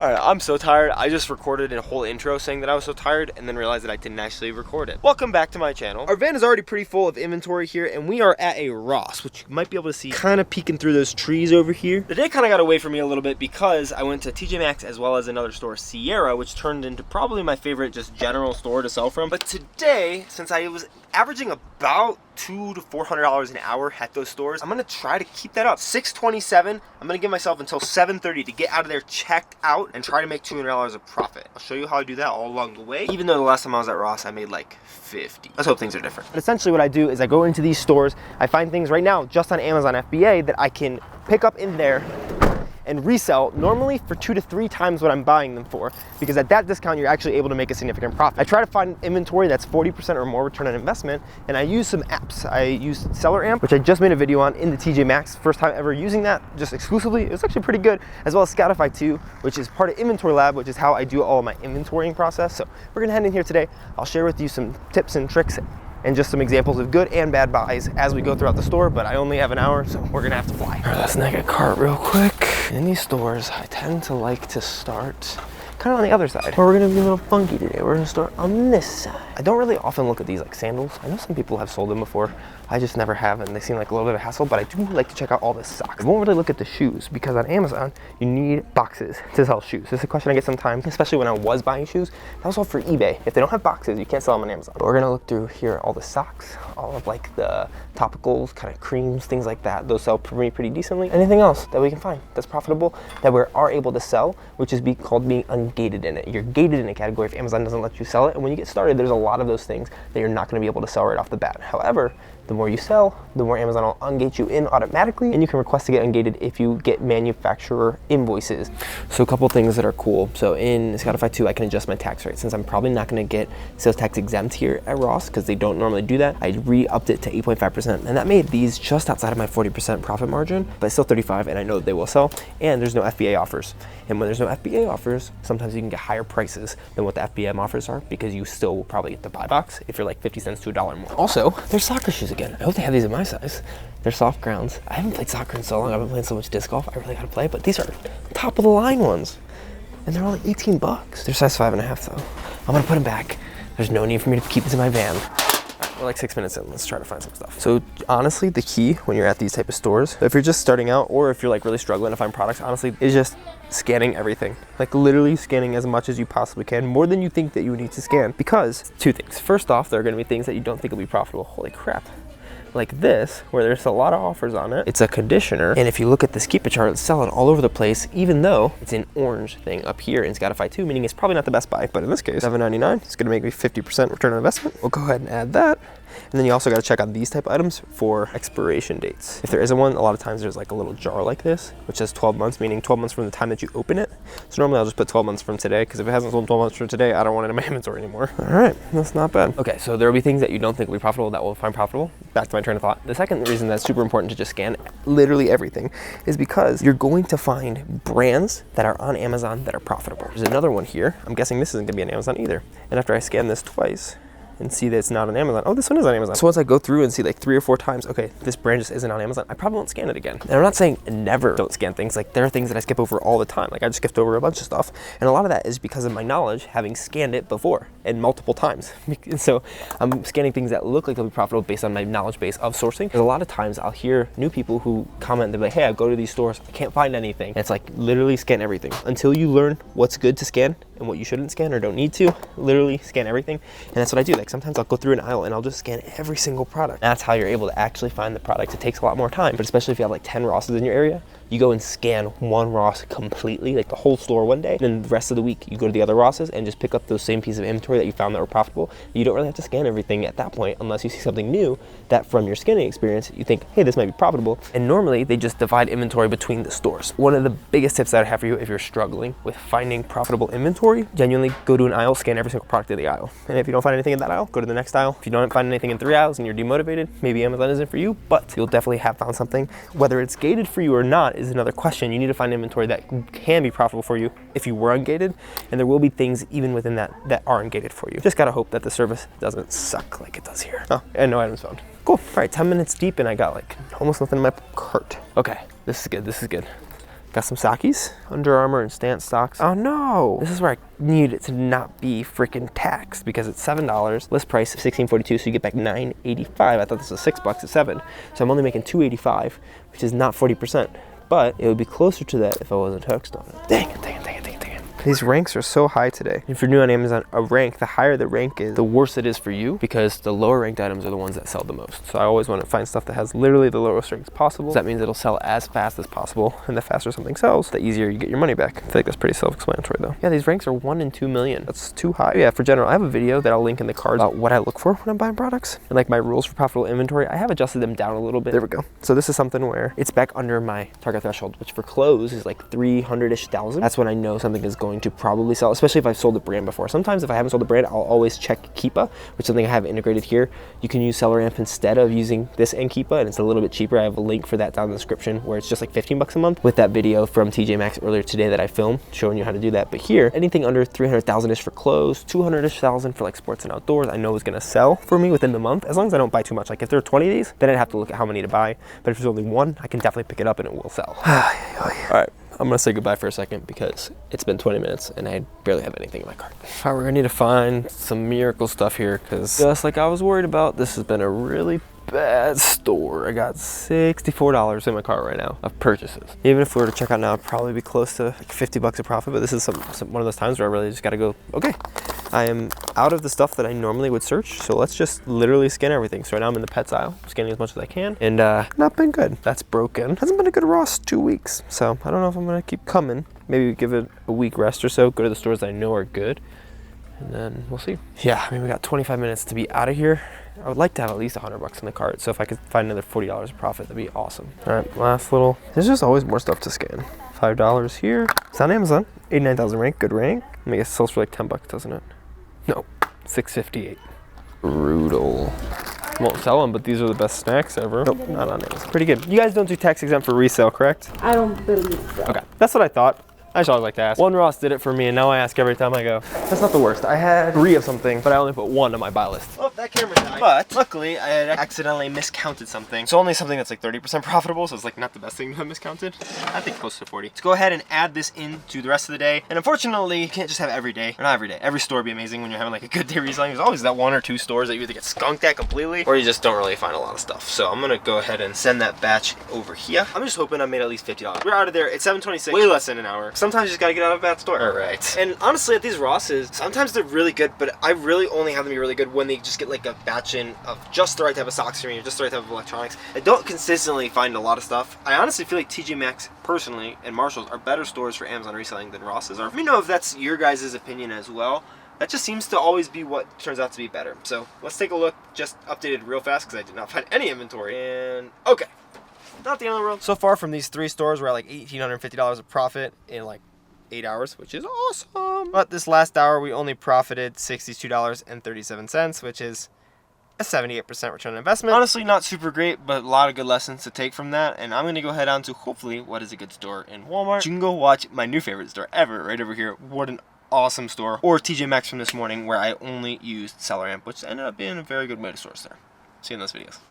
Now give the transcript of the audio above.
Alright, I'm so tired. I just recorded a whole intro saying that I was so tired and then realized that I didn't actually record it. Welcome back to my channel. Our van is already pretty full of inventory here, and we are at a Ross, which you might be able to see kind of peeking through those trees over here. The day kind of got away from me a little bit because I went to TJ Maxx as well as another store, Sierra, which turned into probably my favorite just general store to sell from. But today, since I was averaging about $200 to $400 an hour at those stores, I'm gonna try to keep that up. 627, I'm gonna give myself until 7:30 to get out of there, checked out, and try to make $200 of profit. I'll show you how I do that all along the way, even though the last time I was at Ross, I made like 50. Let's hope things are different. But essentially what I do is I go into these stores, I find things right now just on Amazon FBA that I can pick up in there and resell normally for 2 to 3 times what I'm buying them for, because at that discount you're actually able to make a significant profit. I try to find inventory that's 40% or more return on investment, and I use some apps. I use Seller Amp, which I just made a video on in the TJ Maxx. First time ever using that just exclusively. It was actually pretty good, as well as Scoutify 2, which is part of Inventory Lab, which is how I do all of my inventorying process. So we're gonna head in here today. I'll share with you some tips and tricks and just some examples of good and bad buys as we go throughout the store, but I only have an hour, so we're gonna have to fly. All right, let's snag a cart real quick. In these stores, I tend to like to start kind of on the other side. But we're gonna be a little funky today. We're gonna start on this side. I don't really often look at these like sandals. I know some people have sold them before. I just never have, and they seem like a little bit of a hassle, but I do like to check out all the socks. I won't really look at the shoes because on Amazon, you need boxes to sell shoes. This is a question I get sometimes, especially when I was buying shoes. That was all for eBay. If they don't have boxes, you can't sell them on Amazon. But we're gonna look through here, all the socks, all of like the topicals, kind of creams, things like that. Those sell for me pretty decently. Anything else that we can find that's profitable that we are able to sell, which is called being ungated in it. You're gated in a category if Amazon doesn't let you sell it. And when you get started, there's a lot of those things that you're not gonna be able to sell right off the bat. However, the more you sell, the more Amazon will ungate you in automatically, and you can request to get ungated if you get manufacturer invoices. So a couple things that are cool. So in Scoutify 2, I can adjust my tax rate. Since I'm probably not gonna get sales tax exempt here at Ross, because they don't normally do that, I re-upped it to 8.5%, and that made these just outside of my 40% profit margin, but still 35, and I know that they will sell, and there's no FBA offers. And when there's no FBA offers, sometimes you can get higher prices than what the FBM offers are, because you still will probably get the buy box if you're like 50 cents to $1 more. Also, there's soccer shoes again. I hope they have these in my size. They're soft grounds. I haven't played soccer in so long. I've been playing so much disc golf. I really gotta play, but these are top of the line ones. And they're only 18 bucks. They're size 5.5 though. I'm gonna put them back. There's no need for me to keep these in my van. We're like 6 minutes in, let's try to find some stuff. So honestly, the key when you're at these type of stores, if you're just starting out or if you're like really struggling to find products, honestly, is just scanning everything. Like literally scanning as much as you possibly can, more than you think that you would need to scan. Because 2 things. First off, there are gonna be things that you don't think will be profitable. Holy crap. Like this, where there's a lot of offers on it. It's a conditioner, and if you look at this Keep It chart, it's selling all over the place, even though it's an orange thing up here in Scoutify 2, meaning it's probably not the best buy, but in this case, $7.99, it's gonna make me 50% return on investment. We'll go ahead and add that. And then you also gotta check on these type of items for expiration dates. If there isn't one, a lot of times there's like a little jar like this, which says 12 months, meaning 12 months from the time that you open it. So normally I'll just put 12 months from today, because if it hasn't sold 12 months from today, I don't want it in my inventory anymore. All right, that's not bad. Okay, so there will be things that you don't think will be profitable that we'll find profitable. Back to my train of thought. The second reason that's super important to just scan literally everything is because you're going to find brands that are on Amazon that are profitable. There's another one here. I'm guessing this isn't gonna be on Amazon either. And after I scan this twice, and see that it's not on Amazon. Oh, this one is on Amazon. So once I go through and see like 3 or 4 times, okay, this brand just isn't on Amazon, I probably won't scan it again. And I'm not saying never don't scan things. Like there are things that I skip over all the time. Like I just skipped over a bunch of stuff. And a lot of that is because of my knowledge, having scanned it before and multiple times. So I'm scanning things that look like they'll be profitable based on my knowledge base of sourcing. Because a lot of times I'll hear new people who comment, they're like, hey, I go to these stores, I can't find anything. And it's like literally scan everything. Until you learn what's good to scan and what you shouldn't scan or don't need to, literally scan everything. And that's what I do. Like sometimes I'll go through an aisle and I'll just scan every single product. That's how you're able to actually find the product. It takes a lot more time, but especially if you have like 10 Rosses in your area, you go and scan one Ross completely, like the whole store one day, and then the rest of the week you go to the other Rosses and just pick up those same pieces of inventory that you found that were profitable. You don't really have to scan everything at that point unless you see something new that from your scanning experience, you think, hey, this might be profitable. And normally they just divide inventory between the stores. One of the biggest tips that I have for you if you're struggling with finding profitable inventory, genuinely go to an aisle, scan every single product in the aisle. And if you don't find anything in that aisle, go to the next aisle. If you don't find anything in 3 aisles and you're demotivated, maybe Amazon isn't for you, but you'll definitely have found something. Whether it's gated for you or not is another question. You need to find inventory that can be profitable for you if you were ungated, and there will be things even within that that are ungated for you. Just gotta hope that the service doesn't suck like it does here. Oh, and no items found. Cool. All right, 10 minutes deep and I got like almost nothing in my cart. Okay, this is good, this is good. Got some Sakis, Under Armour and Stance stocks. Oh no, this is where I need it to not be freaking taxed because it's $7. List price $16.42, so you get back $9.85. I thought this was $6 at 7, so I'm only making $2.85, which is not 40%, but it would be closer to that if I wasn't taxed on it. Dang it, dang it, dang it, dang it, dang it. These ranks are so high today. If you're new on Amazon, a rank, the higher the rank is, the worse it is for you because the lower ranked items are the ones that sell the most. So I always want to find stuff that has literally the lowest ranks possible. So that means it'll sell as fast as possible, and the faster something sells, the easier you get your money back. I feel like that's pretty self-explanatory though. Yeah, these ranks are 1 in 2 million. That's too high. Yeah, for general, I have a video that I'll link in the cards about what I look for when I'm buying products. And like my rules for profitable inventory, I have adjusted them down a little bit. There we go. So this is something where it's back under my target threshold, which for clothes is like 300-ish thousand. That's when I know something is going to probably sell, especially if I've sold a brand before. Sometimes if I haven't sold a brand, I'll always check Keepa, which is something I have integrated here. You can use Seller Amp instead of using this and Keepa, and it's a little bit cheaper. I have a link for that down in the description where it's just like 15 bucks a month with that video from TJ Maxx earlier today that I filmed showing you how to do that. But here, anything under 300,000-ish for clothes, 200-ish thousand for like sports and outdoors, I know is gonna sell for me within the month, as long as I don't buy too much. Like if there are 20 of these, then I'd have to look at how many to buy. But if there's only one, I can definitely pick it up and it will sell. All right. I'm gonna say goodbye for a second because it's been 20 minutes and I barely have anything in my cart. All right, we're gonna need to find some miracle stuff here because just like I was worried about, this has been a really bad store. I got $64 in my cart right now of purchases. Even if we were to check out now, I'd probably be close to like 50 bucks of profit, but this is one of those times where I really just gotta go, okay, I am out of the stuff that I normally would search, so let's just literally scan everything. So right now I'm in the pets aisle, scanning as much as I can, and not been good. That's broken. Hasn't been a good Ross 2 weeks, so I don't know if I'm gonna keep coming. Maybe give it a week rest or so, go to the stores that I know are good, and then we'll see. Yeah, I mean, we got 25 minutes to be out of here. I would like to have at least 100 bucks in the cart, so if I could find another $40 of profit, that'd be awesome. All right, last little, there's just always more stuff to scan. $5 here. It's on Amazon, 89,000 rank, good rank. I guess it sells for like 10 bucks, doesn't it? No, $6.58. Brutal. Won't sell them, but these are the best snacks ever. Nope, not on Amazon. Pretty good. You guys don't do tax exempt for resale, correct? I don't believe so. Okay, that's what I thought. I just always like to ask. One Ross did it for me, and now I ask every time I go. That's not the worst. I had 3 of something, but I only put 1 on my buy list. Oh, that camera died. But luckily, I had accidentally miscounted something. So only something that's like 30% profitable, so it's like not the best thing to have miscounted. I think close to 40. Let's go ahead and add this into the rest of the day. And unfortunately, you can't just have every day, or not every day. Every store would be amazing when you're having like a good day reselling. There's always that 1 or 2 stores that you either get skunked at completely, or you just don't really find a lot of stuff. So I'm gonna go ahead and send that batch over here. I'm just hoping I made at least $50. We're out of there. It's 7:26, way less than an hour. Sometimes you just gotta get out of a bad store. All right. And honestly, at these Rosses, sometimes they're really good, but I really only have them be really good when they just get like a batch in of just the right type of sock screen or just the right type of electronics. I don't consistently find a lot of stuff. I honestly feel like TJ Maxx personally and Marshalls are better stores for Amazon reselling than Ross's are. Let me know if that's your guys' opinion as well. That just seems to always be what turns out to be better. So let's take a look. Just updated real fast because I did not find any inventory. And okay, not the end of the world. So far from these 3 stores, we're at like $1,850 of profit in like 8 hours, which is awesome. But this last hour, we only profited $62.37, which is a 78% return on investment. Honestly, not super great, but a lot of good lessons to take from that. And I'm gonna go head on to hopefully what is a good store in Walmart. You can go watch my new favorite store ever right over here. What an awesome store. Or TJ Maxx from this morning, where I only used Seller Amp, which ended up being a very good way to source there. See you in those videos.